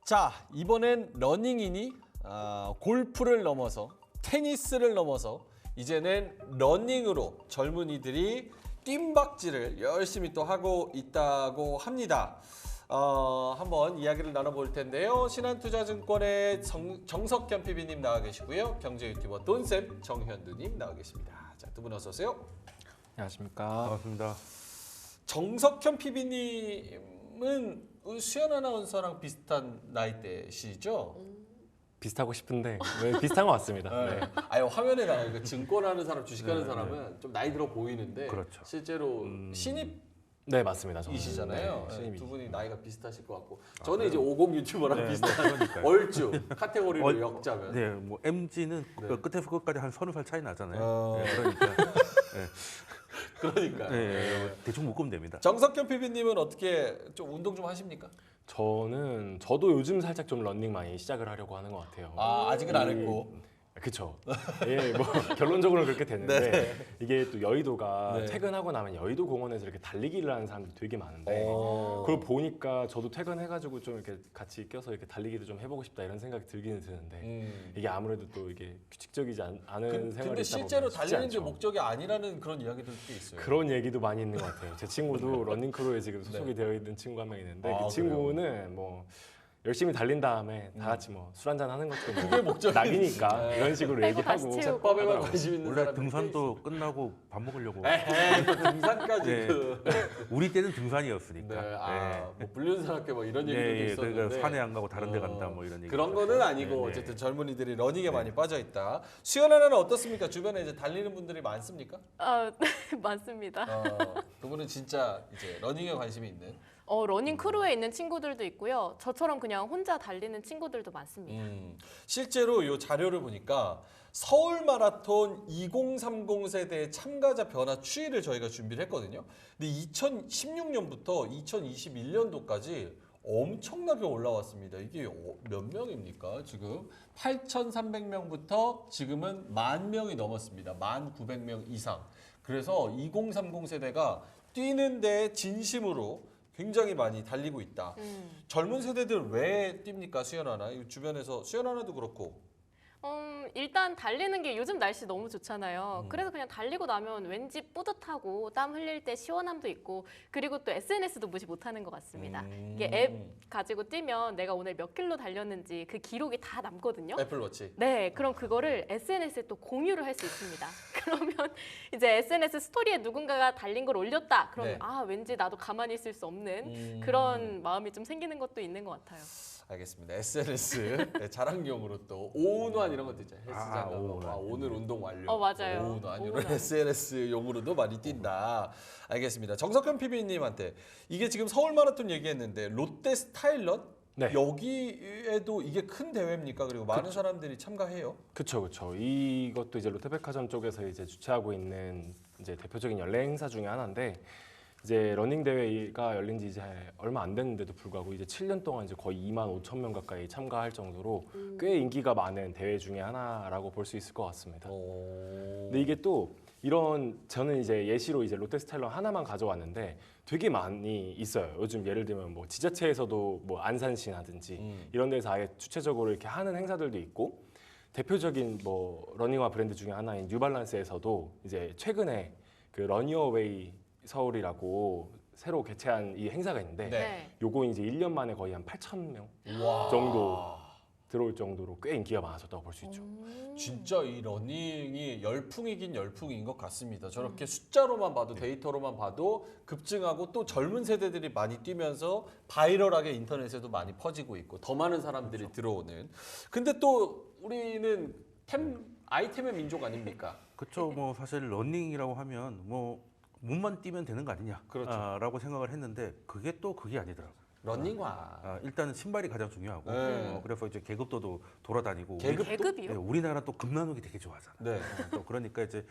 자, 이번엔 러닝이니 골프를 넘어서 테니스를 넘어서 이제는 러닝으로 젊은이들이 뜀박질을 열심히 또 하고 있다고 합니다. 한번 이야기를 나눠볼 텐데요. 신한투자증권의 정석현 PB님 나와 계시고요. 경제 유튜버 돈쌤 정현두님 나와 계십니다. 자, 두 분 어서 오세요. 안녕하십니까. 반갑습니다. 정석현 PB님은 수연 아나운서랑 비슷한 나이대시죠? 비슷하고 싶은데 네, 비슷한 것 같습니다. 네. 네. 아니 화면에 나가니까 증권하는 사람, 주식하는 사람은 좀 나이 들어 보이는데 그렇죠. 실제로 신입이시잖아요. 네, 맞습니다. 저는. 네, 신입이죠. 두 분이 나이가 비슷하실 것 같고 저는 이제 50 유튜버랑 네, 비슷한 그러니까요. 얼추 카테고리로 역자면 네, 뭐 MG는 네. 끝에서 끝까지 한 30살 차이 나잖아요. 어. 네, 그러니까 그러니까 네, 대충 묶으면 됩니다. 정석현 PB님은 어떻게 좀 운동 좀 하십니까? 저도 요즘 살짝 좀 러닝 많이 시작을 하려고 하는 것 같아요. 아직은 안 했고. 그쵸. 예, 뭐 결론적으로는 그렇게 됐는데 네. 이게 또 여의도가 네. 퇴근하고 나면 여의도 공원에서 이렇게 달리기를 하는 사람들이 되게 많은데 그걸 보니까 저도 퇴근해가지고 좀 이렇게 같이 껴서 이렇게 달리기도 좀 해보고 싶다 이런 생각이 들기는 드는데 이게 아무래도 또 이게 규칙적이지 않은 생활이 근데 있다 실제로 보면 쉽지 달리는 게 않죠. 목적이 아니라는 그런 이야기들도 꽤 있어요. 그런 얘기도 많이 있는 것 같아요. 제 친구도 러닝크루에 지금 소속이 되어 있는 친구 한 명 있는데 그 친구는 뭐 열심히 달린 다음에 다 같이 뭐 술 한잔 하는 것도 뭐 그게 목적이지. 낙이니까 이런 식으로 빼고 다시 얘기하고 채우고. 밥에만 관심 있는 원래 사람들이 등산도 끝나고 밥 먹으려고. 에헤이, 또 등산까지 네. 우리 때는 등산이었으니까. 네, 뭐 불륜사납게 뭐 이런 얘기도 예, 있었는데 그러니까 산에 안 가고 다른 데 간다 뭐 이런 얘기. 그런 거는 아니고 네, 네. 어쨌든 젊은이들이 러닝에 많이 빠져 있다. 수연 아나는 어떻습니까? 주변에 이제 달리는 분들이 많습니까? 네, 많습니다. 그분은 진짜 이제 러닝에 관심이 있는. 러닝 크루에 있는 친구들도 있고요. 저처럼 그냥 혼자 달리는 친구들도 많습니다. 실제로 이 자료를 보니까 서울 마라톤 2030 세대 참가자 변화 추이를 저희가 준비를 했거든요. 근데 2016년부터 2021년도까지 엄청나게 올라왔습니다. 이게 몇 명입니까? 지금 8,300명부터 지금은 10,000명이 넘었습니다. 1,900명 이상. 그래서 2030 세대가 뛰는데 진심으로 굉장히 많이 달리고 있다. 젊은 세대들 왜 뜁니까? 수연 아나? 주변에서 수연 아나도 그렇고. 일단 달리는 게 요즘 날씨 너무 좋잖아요. 그래서 그냥 달리고 나면 왠지 뿌듯하고 땀 흘릴 때 시원함도 있고 그리고 또 SNS도 무시 못하는 것 같습니다. 이게 앱 가지고 뛰면 내가 오늘 몇 킬로 달렸는지 그 기록이 다 남거든요. 애플워치. 네, 그럼 그거를 SNS에 또 공유를 할 수 있습니다. 그러면 이제 SNS 스토리에 누군가가 달린 걸 올렸다. 그러면 네. 왠지 나도 가만히 있을 수 없는 그런 마음이 좀 생기는 것도 있는 것 같아요. 알겠습니다. SNS 자랑용으로 또 오운환 이런 것도 있잖아요. 헬스장 가서 오운환. 오늘 운동 완료. 맞아요. 오운환 이런 오운환. SNS용으로도 많이 뛴다. 알겠습니다. 정석현 PB님한테 이게 지금 서울 마라톤 얘기했는데 롯데 스타일런 네. 여기에도 이게 큰 대회입니까? 그리고 많은 사람들이 참가해요. 그렇죠. 이것도 이제 롯데백화점 쪽에서 이제 주최하고 있는 이제 대표적인 연례 행사 중에 하나인데 이제 러닝 대회가 열린 지 이제 얼마 안 됐는데도 불구하고 이제 7년 동안 이제 거의 25,000명 가까이 참가할 정도로 꽤 인기가 많은 대회 중에 하나라고 볼 수 있을 것 같습니다. 근데 이게 또 저는 이제 예시로 이제 롯데 스타일런 하나만 가져왔는데 되게 많이 있어요. 요즘 예를 들면 뭐 지자체에서도 뭐 안산시나든지 이런 데서 아예 주체적으로 이렇게 하는 행사들도 있고 대표적인 뭐 러닝화 브랜드 중에 하나인 뉴발란스에서도 이제 최근에 그 러니어웨이 서울이라고 새로 개최한 이 행사가 있는데 네. 요거 이제 1년 만에 거의 한 8,000명 와. 정도 들어올 정도로 꽤 인기가 많아졌다고 볼 수 있죠. 진짜 이 러닝이 열풍이긴 열풍인 것 같습니다. 저렇게 숫자로만 봐도 데이터로만 봐도 급증하고 또 젊은 세대들이 많이 뛰면서 바이럴하게 인터넷에도 많이 퍼지고 있고 더 많은 사람들이 들어오는. 근데 또 우리는 아이템의 민족 아닙니까? 그렇죠. 뭐 사실 러닝이라고 하면 뭐 몸만 뛰면 되는 거 아니냐, 그렇죠. 라고 생각을 했는데 그게 또 그게 아니더라고요. 러닝화. 일단은 신발이 가장 중요하고 네. 그래서 이제 계급도도 돌아다니고 계급이요? 우리나라 또 금나누기 되게 좋아하잖아요. 네. 또 그러니까 이제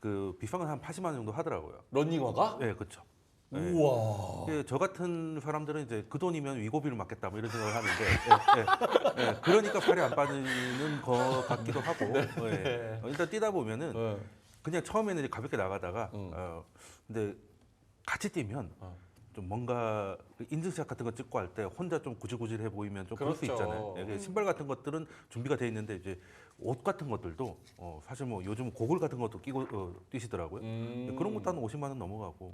그 비싼 건 한 80만 원 정도 하더라고요. 러닝화가? 네, 그렇죠. 우와. 저 같은 사람들은 이제 그 돈이면 위고비를 맞겠다 뭐 이런 생각을 하는데 그러니까 팔이 안 빠지는 것 같기도 하고 일단 뛰다 보면은 그냥 처음에는 이제 가볍게 나가다가 근데 같이 뛰면 좀 뭔가 인증샷 같은 거 찍고 할 때 혼자 좀 구질구질해 보이면 좀 그럴 수 그렇죠. 있잖아요. 예, 신발 같은 것들은 준비가 돼 있는데 이제 옷 같은 것들도 사실 뭐 요즘 고글 같은 것도 끼고 뛰시더라고요. 그런 것도 한 50만 원 넘어가고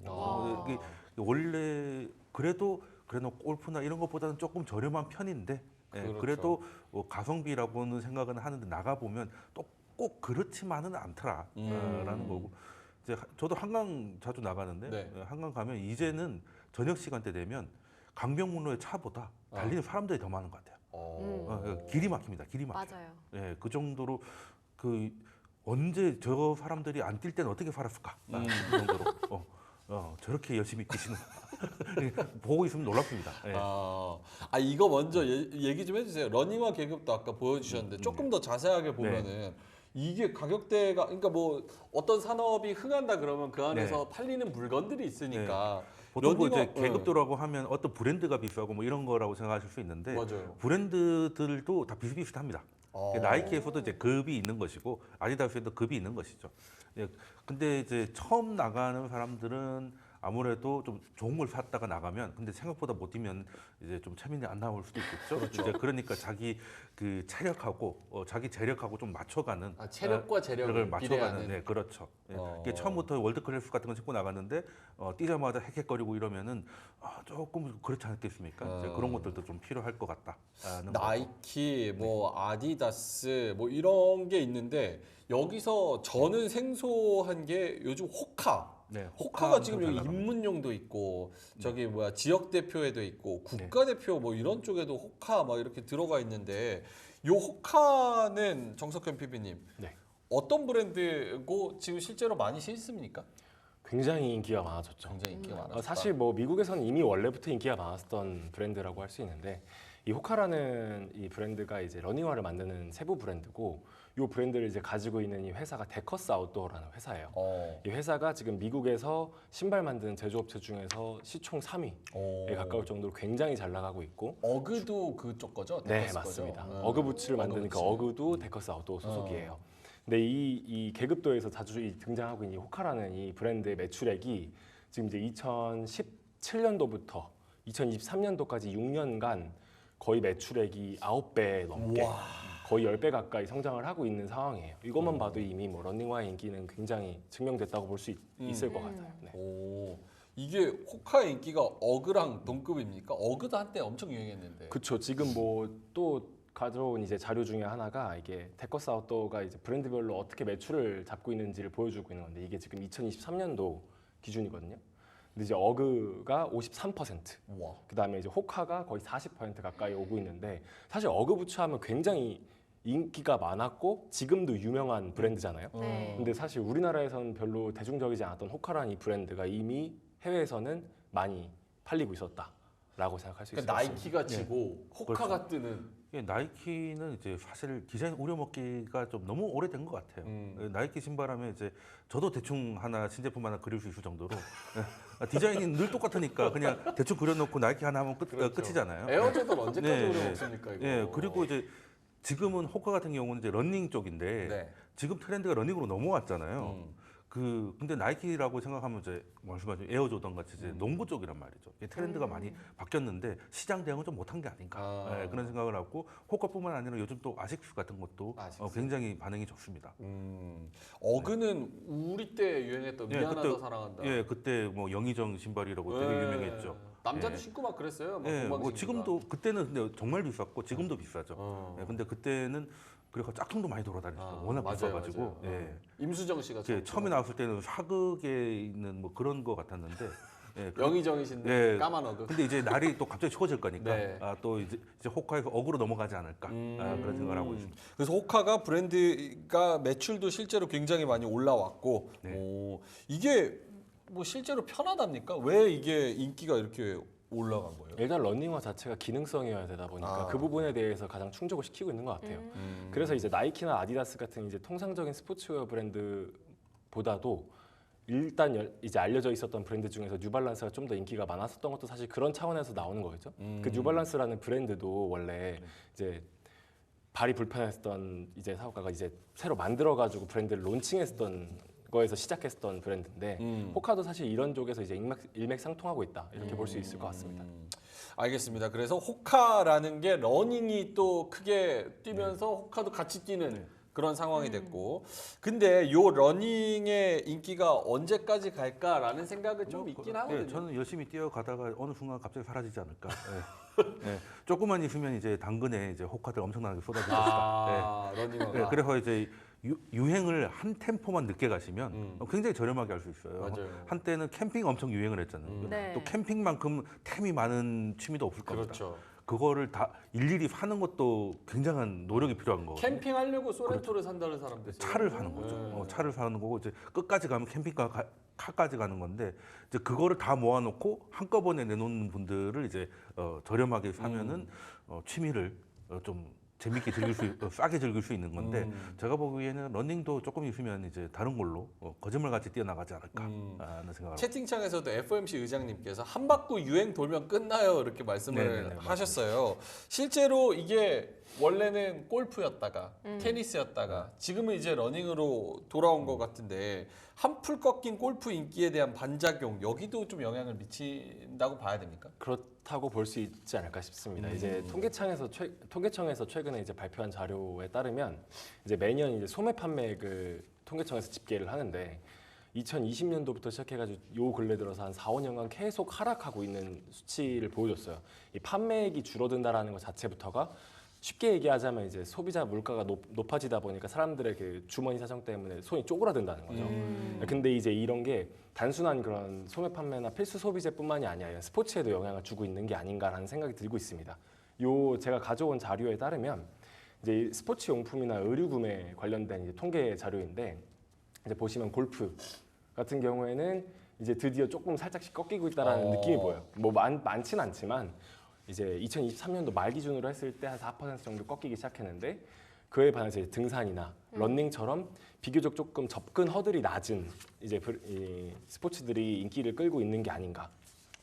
이게 원래 그래도 골프나 이런 것보다는 조금 저렴한 편인데 그렇죠. 그래도 가성비라고는 생각은 하는데 나가 보면 또 꼭 그렇지만은 않더라라는 거고. 이제 저도 한강 자주 나가는데 네. 한강 가면 이제는 저녁 시간대 되면 강변북로의 차보다 달리는 사람들이 더 많은 것 같아요. 길이 막힙니다. 길이 막혀요. 맞아요. 예, 그 정도로 그 언제 저 사람들이 안 뛸 때는 어떻게 살았을까? 그 정도로 저렇게 열심히 뛰시는 보고 있으면 놀랍습니다. 예. 이거 먼저 얘기 좀 해주세요. 러닝화 계급도 아까 보여주셨는데 조금 더 자세하게 보면은 이게 가격대가 그러니까 뭐 어떤 산업이 흥한다 그러면 그 안에서 팔리는 물건들이 있으니까 보통 뭐 이제 러닝화- 계급도라고 하면 어떤 브랜드가 비싸고 뭐 이런 거라고 생각하실 수 있는데 맞아요. 브랜드들도 다 비슷비슷합니다. 나이키에서도 이제 급이 있는 것이고 아디다스에도 급이 있는 것이죠. 예, 근데 이제 처음 나가는 사람들은 아무래도 좀 좋은 걸 샀다가 나가면 근데 생각보다 못 뛰면 이제 좀 체면이 안 나올 수도 있겠죠. 그렇죠. 이제 그러니까 자기 그 체력하고 자기 재력하고 좀 맞춰가는 체력과 재력을 맞춰가는 비례하는. 네 그렇죠. 예. 이게 처음부터 월드 클래스 같은 거 신고 나갔는데 뛰자마자 헥헥거리고 이러면은 조금 그렇지 않겠습니까? 이제 그런 것들도 좀 필요할 것 같다. 나이키, 뭐 아디다스, 뭐 이런 게 있는데 여기서 저는 생소한 게 요즘 호카. 네, 호카가 지금 엄청 여기 잘 나갑니다. 입문용도 있고 저기 뭐야 지역 대표에도 있고 국가대표 뭐 이런 쪽에도 호카 막 이렇게 들어가 있는데 요 호카는 정석현 PB님 네. 어떤 브랜드고 지금 실제로 많이 신습니까? 굉장히 인기가 많아졌죠. 굉장히 인기가 많았다. 사실 뭐 미국에서는 이미 원래부터 인기가 많았던 브랜드라고 할 수 있는데 이 호카라는 이 브랜드가 이제 러닝화를 만드는 세부 브랜드고 이 브랜드를 이제 가지고 있는 이 회사가 데커스 아웃도어라는 회사예요. 이 회사가 지금 미국에서 신발 만드는 제조업체 중에서 시총 3위에 가까울 정도로 굉장히 잘 나가고 있고 어그도 그쪽 거죠? 네, 데커스 맞습니다. 거죠? 어그 부츠를 만드니까 어그 부츠. 어그도 데커스 아웃도어 소속이에요. 근데 이 계급도에서 자주 등장하고 있는 이 호카라는 이 브랜드의 매출액이 지금 이제 2017년도부터 2023년도까지 6년간 거의 매출액이 9배 넘게 거의 10배 가까이 성장을 하고 있는 상황이에요. 이것만 봐도 이미 뭐 러닝화의 인기는 굉장히 증명됐다고 볼 수 있을 것 같아요. 네. 오, 이게 호카의 인기가 어그랑 동급입니까? 어그도 한때 엄청 유행했는데. 그렇죠. 지금 뭐 또 가져온 이제 자료 중에 하나가 이게 데커스 아웃도어가 이제 브랜드별로 어떻게 매출을 잡고 있는지를 보여주고 있는 건데 이게 지금 2023년도 기준이거든요. 근데 이제 어그가 53%, 와. 그다음에 이제 호카가 거의 40% 가까이 오고 있는데 사실 어그 부츠하면 굉장히 인기가 많았고 지금도 유명한 브랜드잖아요. 네. 근데 사실 우리나라에서는 별로 대중적이지 않았던 호카라는 이 브랜드가 이미 해외에서는 많이 팔리고 있었다라고 생각할 수 있을 것 그러니까 같습니다. 나이키가 지고 호카가 뜨는. 예, 나이키는 이제 사실 디자인 우려먹기가 좀 너무 오래된 것 같아요. 나이키 신발하면 이제 저도 대충 하나 신제품 하나 그릴 수 있을 정도로 디자인이 늘 똑같으니까 그냥 대충 그려놓고 나이키 하나 하면 끝이잖아요. 에어조던 언제까지 네, 오래 네. 먹습니까 이거? 예, 그리고 이제 지금은 호카 같은 경우는 이제 러닝 쪽인데 네. 지금 트렌드가 러닝으로 넘어왔잖아요. 근데 나이키라고 생각하면 이제 말씀하신 에어조던 같이 이제 농구 쪽이란 말이죠. 이게 트렌드가 많이 바뀌었는데 시장 대응을 좀 못한 게 아닌가 예, 그런 생각을 하고 호카뿐만 아니라 요즘 또 아식스 같은 것도 아식스. 굉장히 반응이 좋습니다. 어그는 우리 때 유행했던 예, 미안하다 그때- 사랑한다. 예, 그때 뭐 영의정 신발이라고 되게 예. 유명했죠. 남자도 예. 신고 막 그랬어요. 막 예, 뭐 동방신기가. 지금도 그때는 근데 정말 비쌌고 지금도 비싸죠. 예, 근데 그때는 그래서 짝퉁도 많이 돌아다녔어요. 워낙 맞아요, 비싸가지고. 맞아요. 예. 임수정 씨가 처음에 나왔을 때는 사극에 있는 뭐 그런 거 같았는데. 예, 영희정이신데 예. 까만 어그. 근데 이제 날이 또 갑자기 추워질 거니까 네. 또 이제 호카에서 어그로 넘어가지 않을까 그런 생각을 하고 있습니다. 그래서 호카가 브랜드가 매출도 실제로 굉장히 많이 올라왔고, 네. 오, 이게 뭐 실제로 편하답니까? 왜 이게 인기가 이렇게 올라간 거예요? 일단 러닝화 자체가 기능성이어야 되다 보니까 그 부분에 대해서 가장 충족을 시키고 있는 것 같아요. 그래서 이제 나이키나 아디다스 같은 이제 통상적인 스포츠웨어 브랜드보다도 일단 이제 알려져 있었던 브랜드 중에서 뉴발란스가 좀 더 인기가 많았었던 것도 사실 그런 차원에서 나오는 거겠죠. 그 뉴발란스라는 브랜드도 원래 이제 발이 불편했던 이제 사업가가 이제 새로 만들어가지고 브랜드를 론칭했던 거에서 시작했던 브랜드인데 호카도 사실 이런 쪽에서 이제 일맥상통하고 있다 이렇게 볼 수 있을 것 같습니다. 알겠습니다. 그래서 호카라는 게 러닝이 또 크게 뛰면서 호카도 같이 뛰는 그런 상황이 됐고, 근데 요 러닝의 인기가 언제까지 갈까라는 생각은 좀 있긴 하거든요. 저는 열심히 뛰어가다가 어느 순간 갑자기 사라지지 않을까. 조금만 있으면 이제 당근에 이제 호카들 엄청나게 쏟아질 것이다. 러닝화가. 그래서 이제 유행을 한 템포만 늦게 가시면 굉장히 저렴하게 할 수 있어요. 맞아요. 한때는 캠핑 엄청 유행을 했잖아요. 네. 또 캠핑만큼 템이 많은 취미도 없을 겁니다. 그렇죠. 그거를 다 일일이 사는 것도 굉장한 노력이 필요한 거거든요. 캠핑하려고 소렌토를 산다는 사람도 있어요. 차를 사는 거죠. 차를 사는 거고 이제 끝까지 가면 캠핑카까지 가는 건데 이제 그거를 다 모아놓고 한꺼번에 내놓는 분들을 이제 저렴하게 사면은 취미를 좀 재밌게 즐길 싸게 즐길 수 있는 건데 제가 보기에는 러닝도 조금 있으면 이제 다른 걸로 거짓말같이 뛰어나가지 않을까 하는 생각을 채팅창에서도 FOMC 의장님께서 한 바퀴 유행 돌면 끝나요 이렇게 말씀을 네네네, 하셨어요. 실제로 이게 원래는 골프였다가 테니스였다가 지금은 이제 러닝으로 돌아온 것 같은데 한풀 꺾인 골프 인기에 대한 반작용 여기도 좀 영향을 미친다고 봐야 됩니까? 그렇다고 볼 수 있지 않을까 싶습니다. 이제 통계청에서 최근에 이제 발표한 자료에 따르면 이제 매년 이제 소매 판매액을 통계청에서 집계를 하는데 2020년도부터 시작해가지고 요 근래 들어서 한 4, 5년간 계속 하락하고 있는 수치를 보여줬어요. 이 판매액이 줄어든다라는 것 자체부터가 쉽게 얘기하자면 이제 소비자 물가가 높아지다 보니까 사람들의 그 주머니 사정 때문에 손이 쪼그라든다는 거죠. 근데 이제 이런 게 단순한 그런 소매 판매나 필수 소비재뿐만이 아니라 스포츠에도 영향을 주고 있는 게 아닌가라는 생각이 들고 있습니다. 요 제가 가져온 자료에 따르면 이제 스포츠 용품이나 의류 구매 관련된 이제 통계 자료인데 이제 보시면 골프 같은 경우에는 이제 드디어 조금 살짝씩 꺾이고 있다라는 느낌이 보여요. 뭐 많진 않지만 이제 2023년도 말 기준으로 했을 때 한 4% 정도 꺾이기 시작했는데 그에 반해서 이제 등산이나 러닝처럼 비교적 조금 접근 허들이 낮은 이제 이 스포츠들이 인기를 끌고 있는 게 아닌가.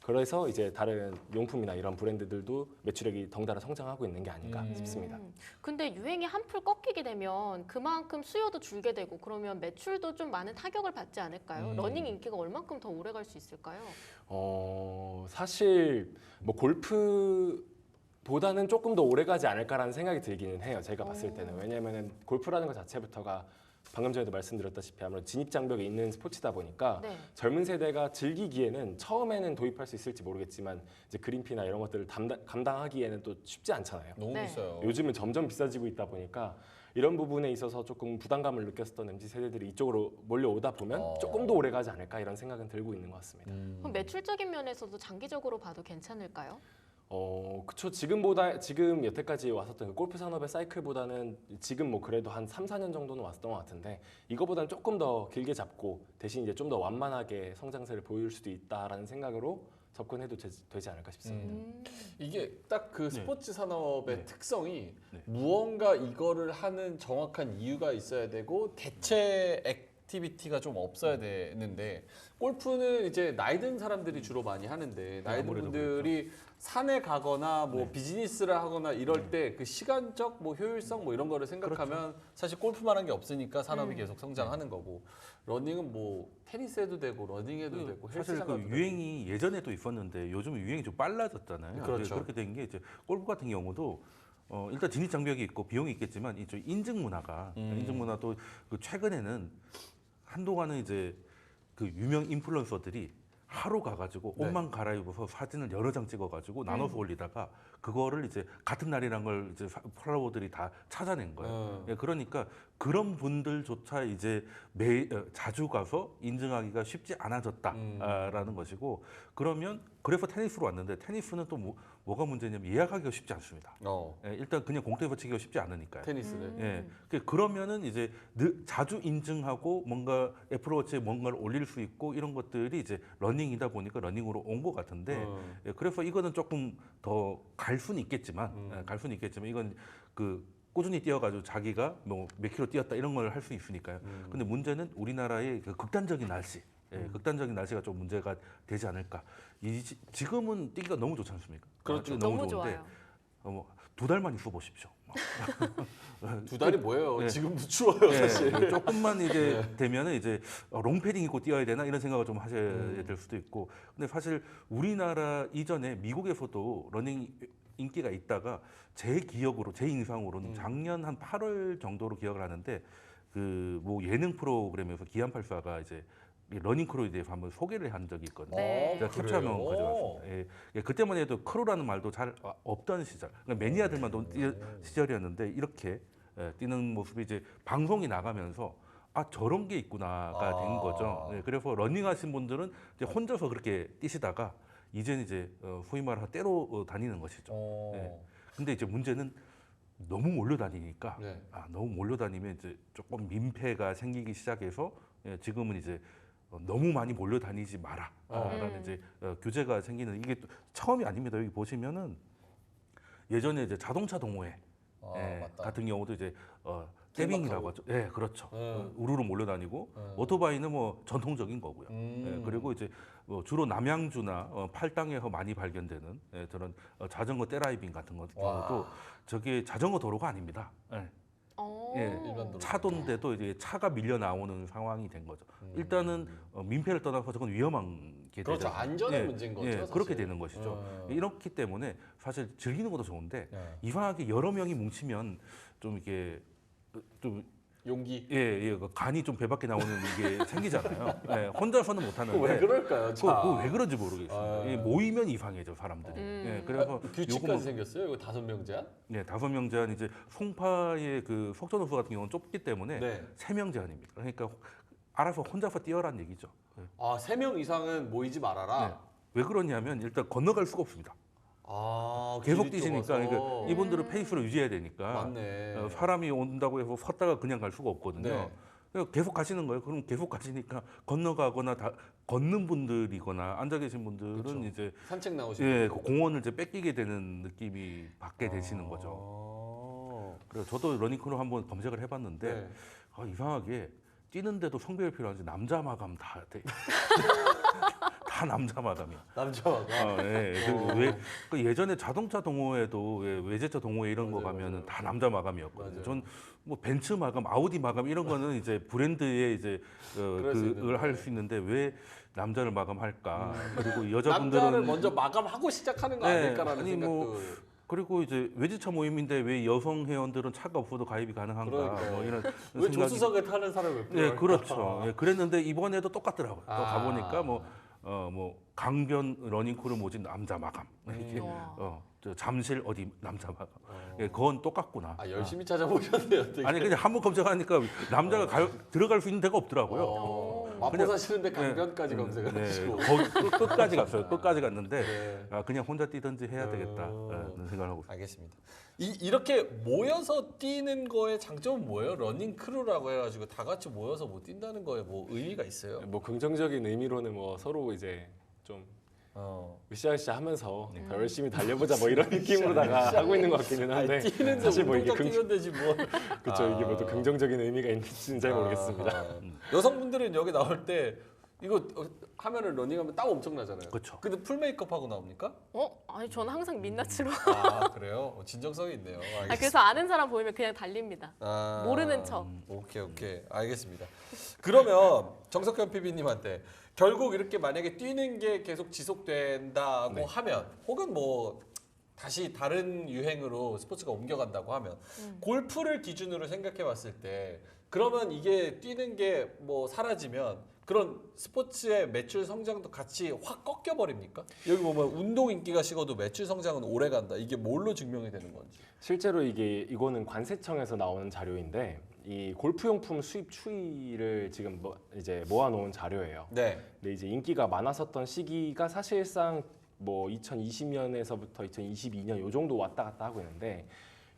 그래서 이제 다른 용품이나 이런 브랜드들도 매출액이 덩달아 성장하고 있는 게 아닌가 싶습니다. 근데 유행이 한풀 꺾이게 되면 그만큼 수요도 줄게 되고 그러면 매출도 좀 많은 타격을 받지 않을까요? 러닝 인기가 얼만큼 더 오래 갈 수 있을까요? 사실 뭐 골프보다는 조금 더 오래 가지 않을까라는 생각이 들기는 해요. 제가 봤을 때는. 왜냐하면 골프라는 것 자체부터가 방금 전에도 말씀드렸다시피 아무래도 진입 장벽이 있는 스포츠다 보니까 네. 젊은 세대가 즐기기에는 처음에는 도입할 수 있을지 모르겠지만 이제 그린피나 이런 것들을 감당하기에는 또 쉽지 않잖아요. 너무 네. 비싸요. 요즘은 점점 비싸지고 있다 보니까 이런 부분에 있어서 조금 부담감을 느꼈었던 MZ 세대들이 이쪽으로 몰려오다 보면 조금 더 오래 가지 않을까 이런 생각은 들고 있는 것 같습니다. 그럼 매출적인 면에서도 장기적으로 봐도 괜찮을까요? 그쵸. 지금 여태까지 왔었던 그 골프 산업의 사이클보다는 지금 뭐 그래도 한 3, 4년 정도는 왔었던 것 같은데 이거보다는 조금 더 길게 잡고 대신 이제 좀 더 완만하게 성장세를 보일 수도 있다라는 생각으로 접근해도 되지 않을까 싶습니다. 이게 딱 그 스포츠 산업의 네. 특성이 네. 무언가 이거를 하는 정확한 이유가 있어야 되고 대체 액티비티가 좀 없어야 되는데 골프는 이제 나이 든 사람들이 주로 많이 하는데 나이 든 아무래도 분들이 산에 가거나 뭐 네. 비즈니스를 하거나 이럴 때 그 시간적 뭐 효율성 뭐 이런 거를 생각하면 사실 골프만한 게 없으니까 산업이 계속 성장하는 거고 러닝은 뭐 테니스해도 되고 러닝해도 되고 사실 헬스장 그 가도 되고. 유행이 예전에도 있었는데 요즘은 유행이 좀 빨라졌잖아요. 그렇죠. 그렇게 된 게 이제 골프 같은 경우도 일단 진입 장벽이 있고 비용이 있겠지만 이쪽 인증 문화도 그 최근에는 한동안은 이제 그 유명 인플루언서들이 하루 가가지고 네. 옷만 갈아입어서 사진을 여러 장 찍어가지고 나눠서 올리다가 그거를 이제 같은 날이란 걸 이제 팔로워들이 다 찾아낸 거예요. 예, 그러니까 그런 분들조차 이제 자주 가서 인증하기가 쉽지 않아졌다라는 것이고 그러면 그래서 테니스로 왔는데 테니스는 또 뭐가 문제냐면 예약하기가 쉽지 않습니다. 예, 일단 그냥 공터에서 치기가 쉽지 않으니까요. 테니스를. 예, 그러면은 이제 자주 인증하고 뭔가 애플워치에 뭔가를 올릴 수 있고 이런 것들이 이제 러닝이다 보니까 러닝으로 온 것 같은데 예, 그래서 이거는 조금 더 갈 수는 있겠지만 이건 그 꾸준히 뛰어가지고 자기가 뭐 몇 킬로 뛰었다 이런 걸 할 수 있으니까요. 근데 문제는 우리나라의 그 극단적인 날씨, 극단적인 날씨가 좀 문제가 되지 않을까. 지금은 뛰기가 너무 좋지 않습니까? 그렇죠. 너무 너무 좋은데 좋아요. 2달만 있어 보십시오. 두 달이 뭐예요? 네. 지금도 추워요, 네, 사실. 조금만 이제 되면은 이제 롱패딩 입고 뛰어야 되나 이런 생각을 좀 하셔야 될 수도 있고. 근데 사실 우리나라 이전에 미국에서도 러닝 인기가 있다가 제 기억으로 제 인상으로는 작년 한 8월 정도로 기억을 하는데 그 뭐 예능 프로그램에서 기안84가 이제 이 러닝 크루에 대해서 한번 소개를 한 적이 있거든요. 네. 제가 캡처하면 가져왔습니다. 예, 그때만 해도 크루라는 말도 잘 없던 시절, 그러니까 매니아들만 뛰는 시절이었는데 이렇게 뛰는 모습이 이제 방송이 나가면서 아 저런 게 있구나가 된 거죠. 예, 그래서 러닝하신 분들은 이제 혼자서 그렇게 뛰시다가 이제는 이제 소위 말하는 때로 다니는 것이죠. 예. 근데 이제 문제는 너무 몰려다니니까 네. 너무 몰려다니면 이제 조금 민폐가 생기기 시작해서 지금은 이제 너무 많이 몰려다니지 마라라는 이제 규제가 생기는 이게 또 처음이 아닙니다. 여기 보시면은 예전에 이제 자동차 동호회 맞다. 같은 경우도 이제 떼빙이라고 하죠. 예, 그렇죠. 우르르 몰려다니고 오토바이는 뭐 전통적인 거고요. 그리고 이제 주로 남양주나 팔당에서 많이 발견되는 그런 자전거 떼라이빙 같은 경우도 저게 자전거 도로가 아닙니다. 예, 일반 도로. 차도인데도 이제 차가 밀려 나오는 상황이 된 거죠. 일단은 민폐를 떠나서 저건 위험한 게 그렇죠. 되죠. 안전의 문제인 거죠. 사실. 그렇게 되는 것이죠. 이렇게 때문에 사실 즐기는 것도 좋은데 이상하게 여러 명이 뭉치면 좀 이게 좀 용기. 그 간이 좀 배 밖에 나오는 이게 생기잖아요. 혼자서는 못 하는데 왜 그럴까요? 그거 왜 그런지 모르겠어요. 아. 모이면 이상해져 사람들이. 그래서 규칙까지 생겼어요? 이거 5명 제한? 5명 제한 이제 송파의 그 석전호수 같은 경우는 좁기 때문에 네. 3명 제한입니다. 그러니까 알아서 혼자서 뛰어란 얘기죠. 아, 3명 이상은 모이지 말아라. 왜 그러냐면 일단 건너갈 수가 없습니다. 계속 길이 뛰시니까 좁아서. 그러니까 이분들은 페이스를 유지해야 되니까 맞네. 사람이 온다고 해서 섰다가 그냥 갈 수가 없거든요. 네. 그러니까 계속 가시는 거예요. 그럼 계속 가시니까 건너가거나 다 걷는 분들이거나 앉아 계신 분들은 그쵸. 이제 산책 나오시는 그 공원을 이제 뺏기게 되는 느낌이 받게 되시는 거죠. 그래서 저도 러닝크루 한번 검색을 해봤는데 네. 이상하게 뛰는데도 성별이 필요한지 남자 마감 다 돼. 다 남자 마감이야. 남자가. 그 예전에 자동차 동호회도 외제차 동호회 이런 거 가면은 다 남자 마감이었거든요. 맞아요. 전 뭐 벤츠 마감, 아우디 마감 이런 거는 이제 브랜드에 이제 그걸 할 수 있는데 왜 남자를 마감할까? 그리고 여자분들은 남자를 먼저 마감하고 시작하는 거 아닐까라는 아니, 생각도. 뭐 그리고 이제 외제차 모임인데 왜 여성 회원들은 차가 없어도 가입이 가능한가? 그러니까요. 뭐 이런 왜 생각이- 조수석에 타는 사람을 왜 필요할까? 그렇죠. 그랬는데 이번에도 똑같더라고요. 또 아. 가보니까 뭐 강변 러닝크루 모집 남자 마감 이렇게 저 잠실 어디 남자 마감. 그건 똑같구나. 열심히 찾아보셨네요. 되게. 아니 그냥 한번 검색하니까 남자가 들어갈 수 있는 데가 없더라고요. 마포 그냥- 사시는데 강변까지 검색을 하시고. 거기 끝까지 갔어요. 끝까지 갔는데 네. 그냥 혼자 뛰든지 해야 되겠다. 그런 생각을 하고 있어요. 알겠습니다. 이렇게 모여서 뛰는 거의 장점은 뭐예요? 러닝 크루라고 해가지고 다 같이 모여서 뭐 뛴다는 거에 뭐 의미가 있어요? 뭐 긍정적인 의미로는 뭐 서로 이제 좀 으쌰으쌰 하면서 더 열심히 달려보자 뭐 이런 느낌으로다가 하고 있는 것 같기는 한데 뛰는데 사실 뭐 이게 운동장 뛰면 되지 뭐. 그렇죠. 이게 뭐 또 긍정적인 의미가 있는지는 잘 모르겠습니다. 여성분들은 여기 나올 때 이거 하면은 러닝하면 땀 엄청 나잖아요. 그렇죠. 근데 풀 메이크업 하고 나옵니까? 아니 저는 항상 민낯으로. 그래요? 진정성이 있네요. 그래서 아는 사람 보이면 그냥 달립니다. 모르는 척. 오케이 알겠습니다. 그러면 정석현 PB님한테 결국 이렇게 만약에 뛰는 게 계속 지속된다고 하면 혹은 뭐 다시 다른 유행으로 스포츠가 옮겨간다고 하면 골프를 기준으로 생각해봤을 때 그러면 이게 뛰는 게 뭐 사라지면 그런 스포츠의 매출 성장도 같이 확 꺾여 버립니까? 여기 보면 운동 인기가 식어도 매출 성장은 오래 간다. 이게 뭘로 증명이 되는 건지? 실제로 이거는 관세청에서 나오는 자료인데 이 골프용품 수입 추이를 지금 이제 모아놓은 자료예요. 네. 근데 이제 인기가 많았었던 시기가 사실상 뭐 2020년에서부터 2022년 요 정도 왔다 갔다 하고 있는데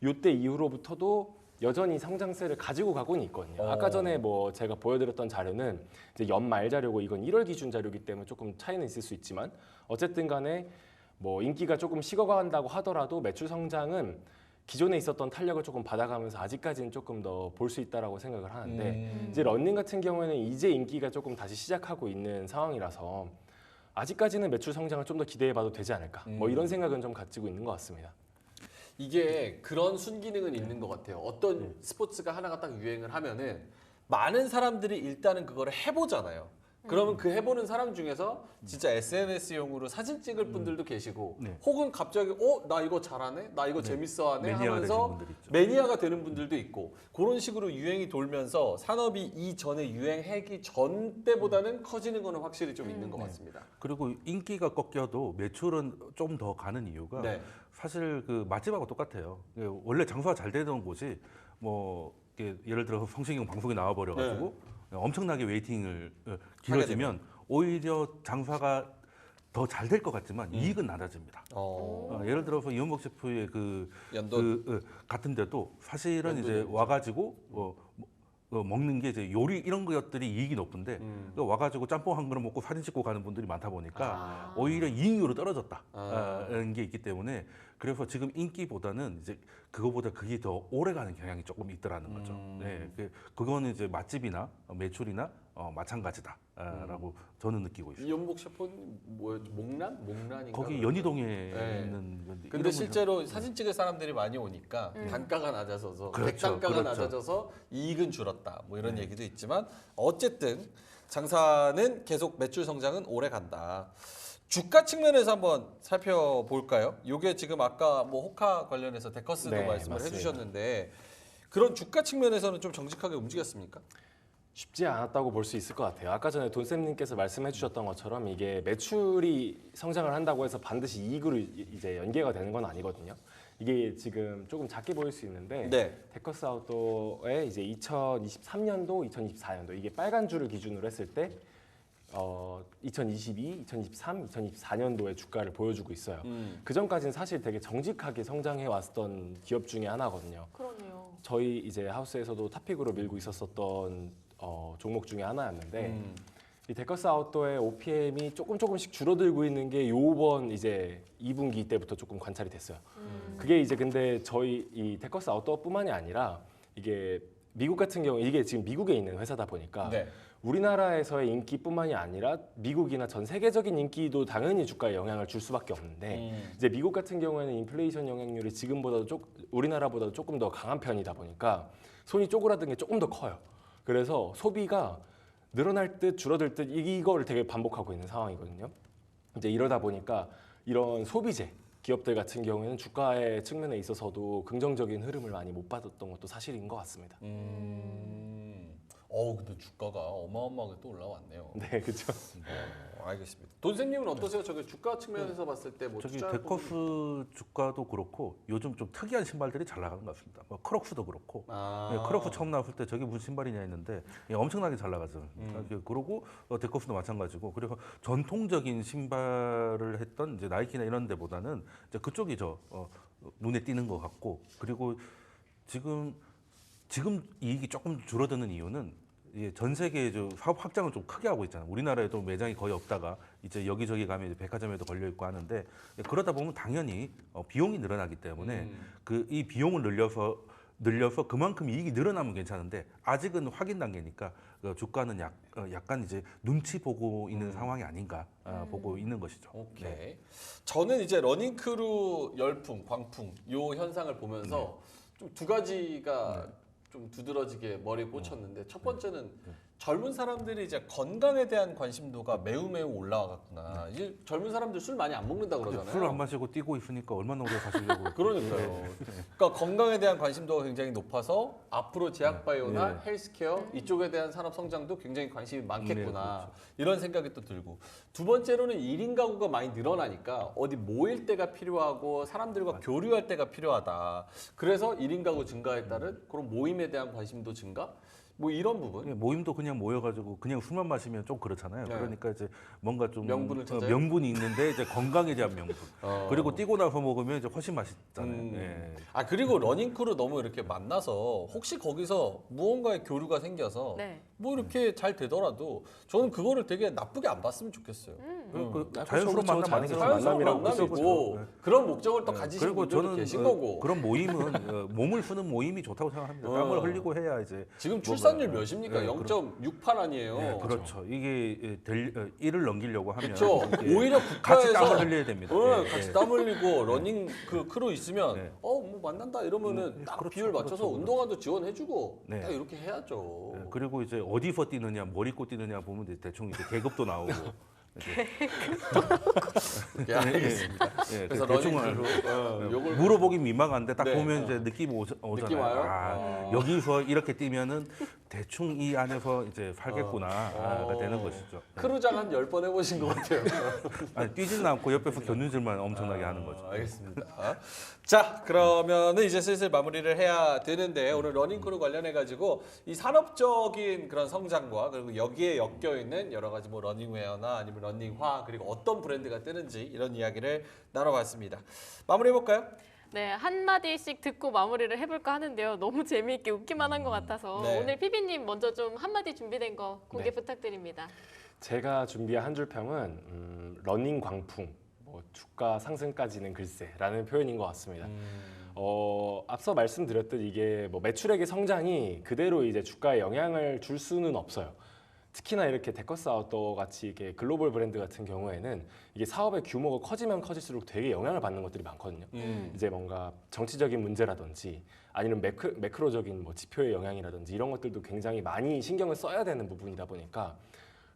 요때 이후로부터도 여전히 성장세를 가지고 가고는 있거든요. 아까 전에 뭐 제가 보여드렸던 자료는 이제 연말 자료고 이건 1월 기준 자료이기 때문에 조금 차이는 있을 수 있지만 어쨌든 간에 뭐 인기가 조금 식어간다고 하더라도 매출 성장은 기존에 있었던 탄력을 조금 받아가면서 아직까지는 조금 더 볼 수 있다라고 생각을 하는데 이제 러닝 같은 경우에는 이제 인기가 조금 다시 시작하고 있는 상황이라서 아직까지는 매출 성장을 좀 더 기대해봐도 되지 않을까 뭐 이런 생각은 좀 가지고 있는 것 같습니다. 이게 그런 순기능은 있는 것 같아요. 어떤 스포츠가 하나가 딱 유행을 하면은 많은 사람들이 일단은 그거를 해보잖아요. 그러면 그 해보는 사람 중에서 진짜 SNS용으로 사진 찍을 분들도 계시고 네. 혹은 갑자기 나 이거 잘하네? 나 이거 재밌어하네? 매니아가 하면서 되신 분들이 있죠. 매니아가 되는 분들도 있고 그런 식으로 유행이 돌면서 산업이 이전에 유행하기 전 때보다는 커지는 거는 확실히 좀 있는 것 같습니다. 그리고 인기가 꺾여도 매출은 좀 더 가는 이유가 네. 사실 그 맛집하고 똑같아요. 원래 장사가 잘 되던 곳이 뭐 이렇게 예를 들어 성시경 방송에 나와버려가지고 엄청나게 웨이팅을 길어지면 오히려 장사가 더 잘 될 것 같지만 이익은 낮아집니다. 예를 들어서 이원복 셰프의 연돈. 같은데도 사실은 이제 연돈이죠. 와가지고 먹는 게 이제 요리 이런 것들이 이익이 높은데 와가지고 짬뽕 한 그릇 먹고 사진 찍고 가는 분들이 많다 보니까 오히려 이익률이 떨어졌다는 게 있기 때문에 그래서 지금 인기보다는 이제 그거보다 그게 더 오래 가는 경향이 조금 있더라는 거죠. 네, 그거는 이제 맛집이나 매출이나 마찬가지다라고 저는 느끼고 있어요. 이연복 셰프는 뭐였죠? 목란인가? 거기 연희동에 네. 있는 건데 근데 이름은 실제로 사진 찍을 사람들이 많이 오니까 단가가 낮아져서 그렇죠, 객단가가 그렇죠. 낮아져서 이익은 줄었다. 뭐 이런 얘기도 있지만 어쨌든 장사는 계속 매출 성장은 오래 간다. 주가 측면에서 한번 살펴볼까요? 요게 지금 아까 뭐 호카 관련해서 데커스도 네, 말씀을 맞습니다. 해주셨는데 그런 주가 측면에서는 좀 정직하게 움직였습니까? 쉽지 않았다고 볼 수 있을 것 같아요. 아까 전에 돈쌤님께서 말씀해 주셨던 것처럼 이게 매출이 성장을 한다고 해서 반드시 이익으로 이제 연계가 되는 건 아니거든요. 이게 지금 조금 작게 보일 수 있는데 네. 데커스 아웃도어의 이제 2023년도, 2024년도 이게 빨간 줄을 기준으로 했을 때 2022, 2023, 2024년도의 주가를 보여주고 있어요. 그 전까지는 사실 되게 정직하게 성장해 왔던 기업 중에 하나거든요. 그러네요. 저희 이제 하우스에서도 탑픽으로 밀고 있었던 종목 중에 하나였는데 이 데커스 아웃도어의 OPM이 조금씩 줄어들고 있는 게 요번 이제 2분기 때부터 조금 관찰이 됐어요. 그게 이제 근데 저희 이 데커스 아웃도어뿐만이 아니라 이게 미국 같은 경우 이게 지금 미국에 있는 회사다 보니까 네. 우리나라에서의 인기뿐만이 아니라 미국이나 전 세계적인 인기도 당연히 주가에 영향을 줄 수밖에 없는데 이제 미국 같은 경우에는 인플레이션 영향률이 지금보다도 우리나라보다도 조금 더 강한 편이다 보니까 손이 쪼그라든 게 조금 더 커요. 그래서 소비가 늘어날 듯 줄어들 듯 이거를 되게 반복하고 있는 상황이거든요. 이제 이러다 보니까 이런 소비재 기업들 같은 경우에는 주가의 측면에 있어서도 긍정적인 흐름을 많이 못 받았던 것도 사실인 것 같습니다. 근데 주가가 어마어마하게 또 올라왔네요. 네, 그렇죠. 알겠습니다. 돈생님은 어떠세요? 저기 주가 측면에서 봤을 때 뭐 저기 투자 데커스 주가도 그렇고 요즘 좀 특이한 신발들이 잘 나가는 것 같습니다. 뭐 크록스도 그렇고 크록스 처음 나왔을 때 저게 무슨 신발이냐 했는데 엄청나게 잘 나가죠. 그러고 데커스도 마찬가지고 그래서 전통적인 신발을 했던 이제 나이키나 이런 데보다는 이제 그쪽이 눈에 띄는 것 같고 그리고 지금 이익이 조금 줄어드는 이유는 전 세계 사업 확장을 좀 크게 하고 있잖아요. 우리나라에도 매장이 거의 없다가 이제 여기저기 가면 이제 백화점에도 걸려 있고 하는데 그러다 보면 당연히 비용이 늘어나기 때문에 이 비용을 늘려서 그만큼 이익이 늘어나면 괜찮은데 아직은 확인 단계니까 주가는 약간 이제 눈치 보고 있는 상황이 아닌가 보고 있는 것이죠. 오케이. 네. 저는 이제 러닝크루 열풍, 광풍 요 현상을 보면서 좀 두 가지가 좀 두드러지게 머리에 꽂혔는데 첫 번째는 젊은 사람들이 이제 건강에 대한 관심도가 매우 올라왔구나. 이제 젊은 사람들 술 많이 안 먹는다 그러잖아요. 술 안 마시고 뛰고 있으니까 얼마나 오래 사시려고. 그러니까요. 그러니까 건강에 대한 관심도가 굉장히 높아서 앞으로 제약바이오나 헬스케어 이쪽에 대한 산업 성장도 굉장히 관심이 많겠구나. 이런 생각이 또 들고. 두 번째로는 1인 가구가 많이 늘어나니까 어디 모일 때가 필요하고 사람들과 교류할 때가 필요하다. 그래서 1인 가구 증가에 따른 그런 모임에 대한 관심도 증가? 뭐 이런 부분. 모임도 그냥 모여가지고 그냥 술만 마시면 좀 그렇잖아요. 네. 그러니까 이제 뭔가 좀 명분을 찾아요? 명분이 있는데 이제 건강에 대한 명분. 그리고 뛰고 나서 먹으면 이제 훨씬 맛있잖아요. 예. 그리고 러닝크루 너무 이렇게 만나서 혹시 거기서 무언가의 교류가 생겨서 네. 뭐 이렇게 잘 되더라도 저는 그거를 되게 나쁘게 안 봤으면 좋겠어요. 그 그렇죠. 자연스러운 그렇죠. 만남 아니겠어요? 만남이라고 만남이고 네. 그런 목적을 또 가지신 그리고 분들도 저는 계신 거고. 그런 모임은 몸을 쓰는 모임이 좋다고 생각합니다. 땀을 흘리고 해야 이제 지금 출산율 뭐가- 몇입니까? 네, 0.68 아니에요. 네, 그렇죠. 이게 일을 넘기려고 하면 그렇죠. 이게 오히려 같이 국가에서 땀을 흘려야 됩니다. 같이 땀 흘리고 러닝 그 크루 있으면 네. 뭐 만난다 이러면은 딱 그렇죠, 비율 맞춰서 그렇죠, 운동화도 지원해주고 네. 딱 이렇게 해야죠. 네, 그리고 이제 어디서 뛰느냐, 뭘 입고 뛰느냐 보면 이제 대충 이제 계급도 나오고. 이제 예, 알겠습니다. 예, 그래서 대충 러닝 크루 요걸 물어보기 민망한데 딱 네. 보면 이제 느낌 오잖아요. 느낌 와요? 아, 여기서 이렇게 뛰면은 대충 이 안에서 이제 살겠구나가 되는 것이죠. 네. 크루장 한 10번 해보신 것 같아요. 아니, 뛰지는 않고 옆에서 겨누질만 엄청나게 하는 거죠. 알겠습니다. 자, 그러면은 이제 슬슬 마무리를 해야 되는데 오늘 러닝크루 관련해 가지고 이 산업적인 그런 성장과 그리고 여기에 엮여 있는 여러 가지 뭐 러닝웨어나 아니면 러닝화 그리고 어떤 브랜드가 뜨는지 이런 이야기를 나눠봤습니다. 마무리해 볼까요? 네, 한마디씩 듣고 마무리를 해볼까 하는데요. 너무 재미있게 웃기만 한 것 같아서 네. 오늘 PB님 먼저 좀 한마디 준비된 거 공개 네. 부탁드립니다. 제가 준비한 한 줄 평은 러닝 광풍, 뭐 주가 상승까지는 글쎄라는 표현인 것 같습니다. 앞서 말씀드렸듯 이게 뭐 매출액의 성장이 그대로 이제 주가에 영향을 줄 수는 없어요. 특히나 이렇게 데커스 아웃도어 같이 이게 글로벌 브랜드 같은 경우에는 이게 사업의 규모가 커지면 커질수록 되게 영향을 받는 것들이 많거든요. 이제 뭔가 정치적인 문제라든지 아니면 매크로적인 뭐 지표의 영향이라든지 이런 것들도 굉장히 많이 신경을 써야 되는 부분이다 보니까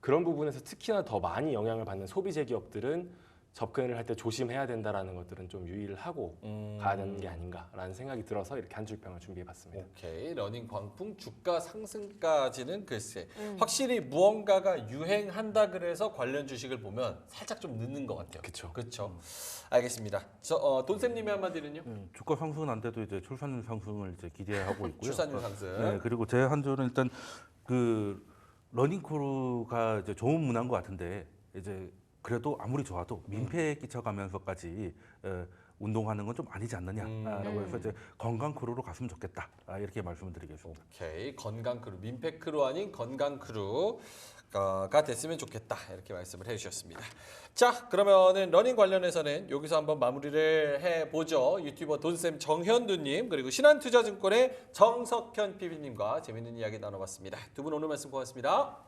그런 부분에서 특히나 더 많이 영향을 받는 소비재 기업들은 접근을 할 때 조심해야 된다라는 것들은 좀 유의를 하고 가야 되는 게 아닌가라는 생각이 들어서 이렇게 한 줄평을 준비해봤습니다. 오케이. 러닝 광풍 주가 상승까지는 글쎄. 확실히 무언가가 유행한다 그래서 관련 주식을 보면 살짝 좀 늦는 것 같아요. 그쵸. 그렇죠. 알겠습니다. 돈쌤님의 한마디는요? 주가 상승은 안 돼도 이제 출산율 상승을 이제 기대하고 있고요. 출산율 상승. 네, 그리고 제 한 줄은 일단 그 러닝크루가 이제 좋은 문화인 것 같은데 이제 그래도 아무리 좋아도 민폐에 끼쳐가면서까지 운동하는 건 좀 아니지 않느냐라고 해서 이제 건강 크루로 갔으면 좋겠다 이렇게 말씀을 드리겠습니다. 오케이. 건강 크루. 민폐 크루 아닌 건강 크루가 됐으면 좋겠다. 이렇게 말씀을 해주셨습니다. 자, 그러면은 러닝 관련해서는 여기서 한번 마무리를 해보죠. 유튜버 돈쌤 정현두님 그리고 신한투자증권의 정석현 PB님과 재밌는 이야기 나눠봤습니다. 두 분 오늘 말씀 고맙습니다.